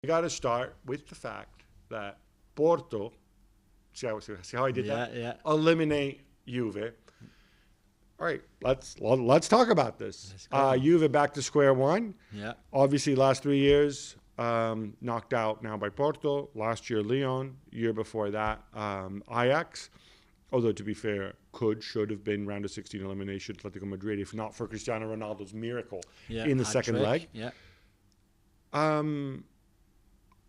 We got to start with the fact that Porto, see how I did that? Yeah. Eliminate Juve. All right, let's talk about this. Juve back to square one. Yeah. Obviously, last 3 years, knocked out now by Porto. Last year, Lyon. Year before that, Ajax. Although, to be fair, should have been round of 16 elimination, Atletico Madrid, if not for Cristiano Ronaldo's miracle in the second leg. Yeah.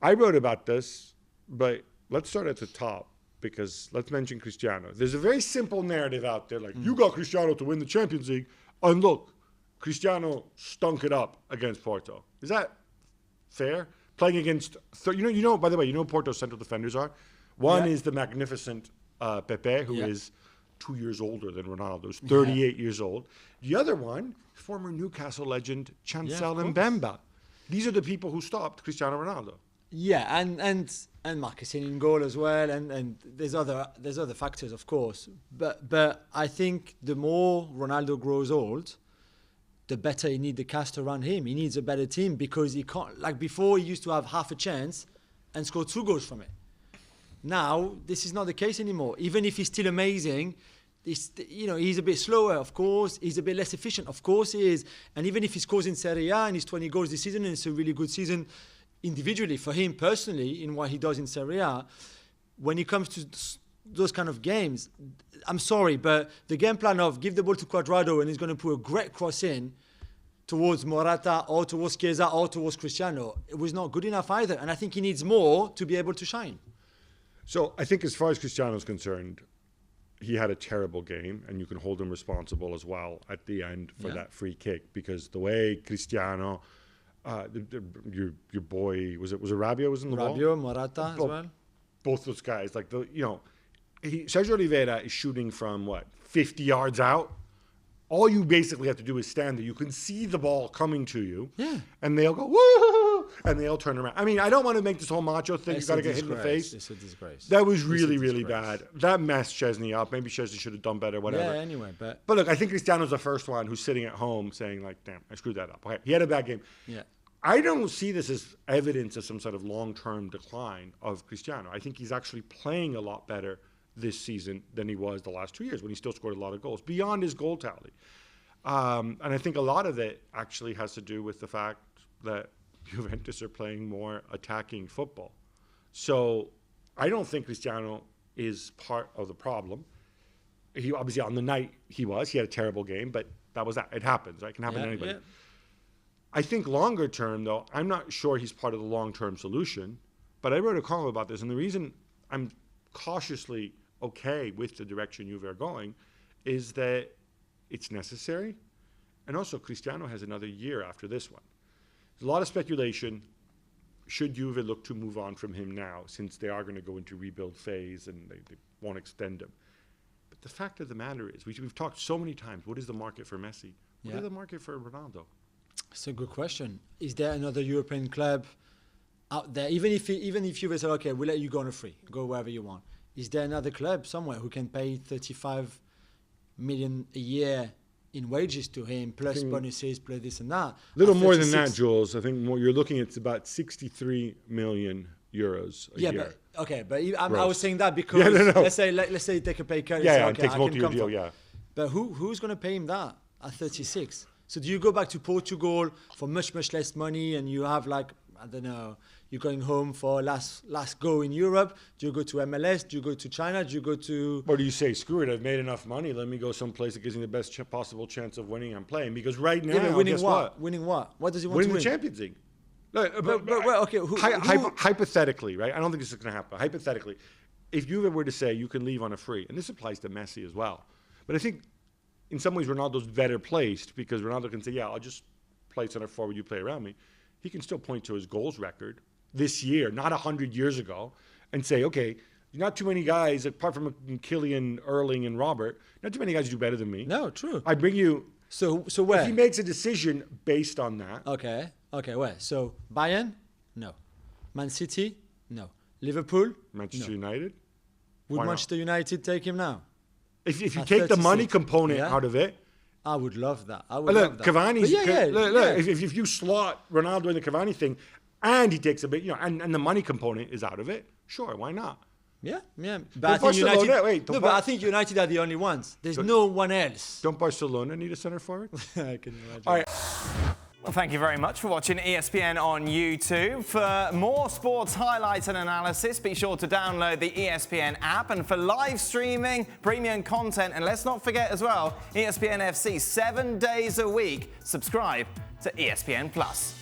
I wrote about this, but let's start at the top because let's mention Cristiano. There's a very simple narrative out there, like, you got Cristiano to win the Champions League, and look, Cristiano stunk it up against Porto. Is that fair? Playing against, by the way, you know Porto's central defenders are? One is the magnificent Pepe, who is 2 years older than Ronaldo, who's 38 years old. The other one, former Newcastle legend Chancel Mbemba. These are the people who stopped Cristiano Ronaldo. Yeah, and Marcotti in goal as well, and there's other factors, of course. But I think the more Ronaldo grows old, the better he needs the cast around him. He needs a better team because he can't, like before, he used to have half a chance and score 2 goals from it. Now, this is not the case anymore. Even if he's still amazing, he's a bit slower, of course. He's a bit less efficient, of course he is. And even if he scores in Serie A and he's 20 goals this season, and it's a really good season individually for him personally in what he does in Serie A, when it comes to those kind of games, I'm sorry, but the game plan of give the ball to Cuadrado and he's going to put a great cross in towards Morata or towards Chiesa or towards Cristiano, it was not good enough either. And I think he needs more to be able to shine. So I think as far as Cristiano's concerned, he had a terrible game, and you can hold him responsible as well at the end for that free kick, because the way Cristiano, your boy, was it Rabiot was in the ball? Rabiot, Morata as well. Both those guys, Sergio Oliveira is shooting from 50 yards out. All you basically have to do is stand there. You can see the ball coming to you, and they'll go woo, and they'll turn around. I mean, I don't want to make this whole macho thing. You got to get hit in the face. It's a disgrace. That was really bad. That messed Szczesny up. Maybe Szczesny should have done better. Whatever. Yeah. Anyway, but look, I think Cristiano's the first one who's sitting at home saying "Damn, I screwed that up." Okay, he had a bad game. Yeah. I don't see this as evidence of some sort of long-term decline of Cristiano. I think he's actually playing a lot better this season than he was the last 2 years when he still scored a lot of goals beyond his goal tally. And I think a lot of it actually has to do with the fact that Juventus are playing more attacking football. So I don't think Cristiano is part of the problem. He obviously on the night he had a terrible game, but that was that. It happens, right? It can happen to anybody. Yeah. I think longer term, though, I'm not sure he's part of the long-term solution, but I wrote a column about this, and the reason I'm cautiously okay with the direction Juve are going is that it's necessary, and also Cristiano has another year after this one. There's a lot of speculation. Should Juve look to move on from him now, since they are going to go into rebuild phase and they won't extend him? But the fact of the matter is, we've talked so many times, what is the market for Messi? What is the market for Ronaldo? It's a good question. Is there another European club out there? Even if Juve said, okay, we'll let you go on a free, go wherever you want. Is there another club somewhere who can pay 35 million a year in wages to him, plus bonuses, plus this and that? A little more than that, Jules. I think you're looking at about 63 million euros a year. I was saying that because let's say you take a pay cut. It takes multi-year deal. But who's going to pay him that at 36? So do you go back to Portugal for much less money, and you have you're going home for last go in Europe? Do you go to MLS? Do you go to China? Do you go to... Or do you say, screw it, I've made enough money, let me go someplace that gives me the best possible chance of winning I'm playing? Because right now, winning what? Winning what? What does he want to win? Winning the Champions League. Hypothetically, right? I don't think this is going to happen. Hypothetically, if you were to say you can leave on a free, and this applies to Messi as well, but I think in some ways Ronaldo's better placed because Ronaldo can say, I'll just play center forward, you play around me. He can still point to his goals record this year, not 100 years ago, and say, okay, not too many guys, apart from Kylian, Erling, and Robert, not too many guys do better than me. No, true. I bring you... So where? If he makes a decision based on that... Okay, where? So Bayern? No. Man City? No. Liverpool? Manchester United? Would Manchester United take him now? If you take the money component out of it... I would love that. Cavani's... If you slot Ronaldo in the Cavani thing, and he takes a bit, and the money component is out of it, sure, why not? Yeah. But I think United. I think United are the only ones. There's no one else. Don't Barcelona need a center forward? I can imagine. All right. Well, thank you very much for watching ESPN on YouTube. For more sports highlights and analysis, be sure to download the ESPN app. And for live streaming, premium content, and let's not forget as well, ESPN FC 7 days a week. Subscribe to ESPN Plus.